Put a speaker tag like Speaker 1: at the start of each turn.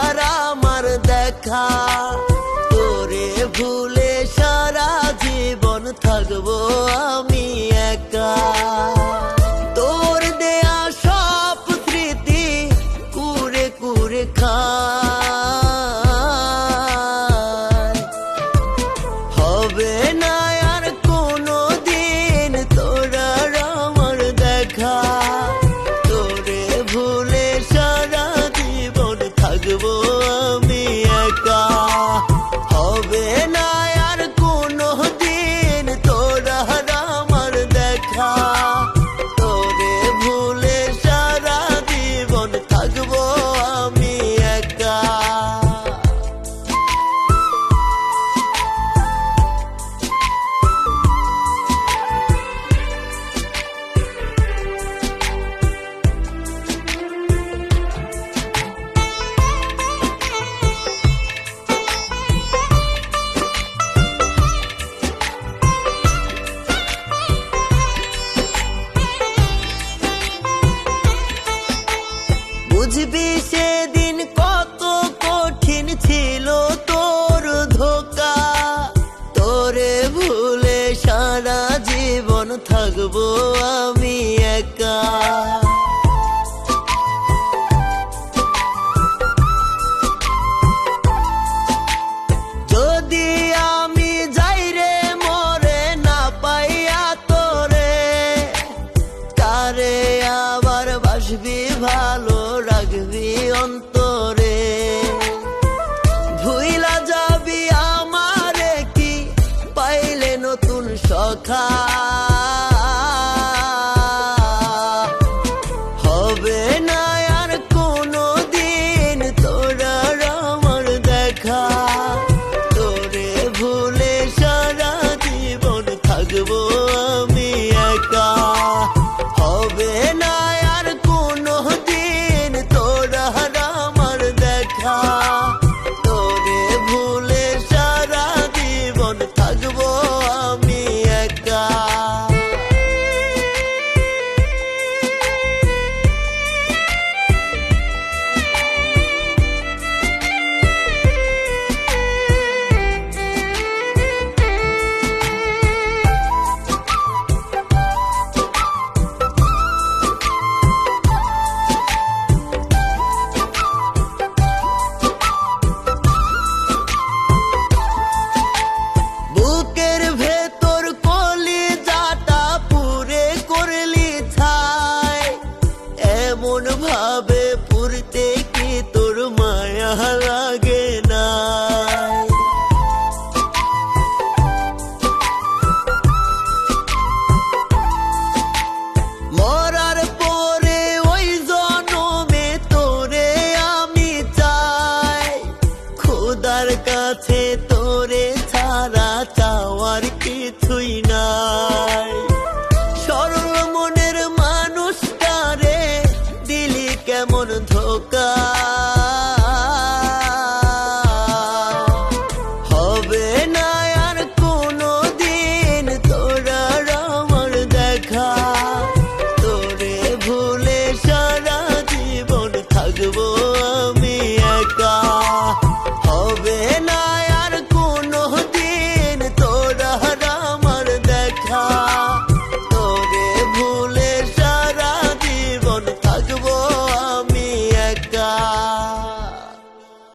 Speaker 1: আর আমার দেখা, তোরে ভুলে সারা জীবন থাকবো আমি একা। তোর দেয়া সব স্মৃতি কুরে কুরে খায়, হবে না আর কোনো দিন তোর আর আমার দেখা। তোরে ভুলে সারা জীবন থাকবো আমি একা, হবে না আর কোনো দিন তোর আর আমার দেখা। তোরে ভুলে সারা জীবন থাকবো আমি একা। বুঝবি সেদিন কত কঠিন ছিল তোর ধোঁকা, তোরে ভুলে সারা জীবন থাকবো আমি একা। যদি আমি যাই রে মরে না পাইয়া তোরে, কারে আবার বাসবি ভালো রাখবি অন্তরে। ভুইলা যাবি আমারে কি পাইলে নতুন সখা, হবে না আর কোনো দিন তোর আর আমার দেখা। তোরে ভুলে সারা জীবন থাকবো আমি একা, হবে না আর কোনো দিন তোর আর আমার দেখা। তোরে ভুলে সারা জীবন থাকবো আমি একা। বুকের ভেতর কলিজাটা পুরে করলি ছাই, এমন ভাবে পুরতে কি তোর মায়া লাগে না। মরার পরে ওই জনমে তোরে আমি চাই, খোদার কাছে তোরে ছাড়া চাওয়ার কিছুই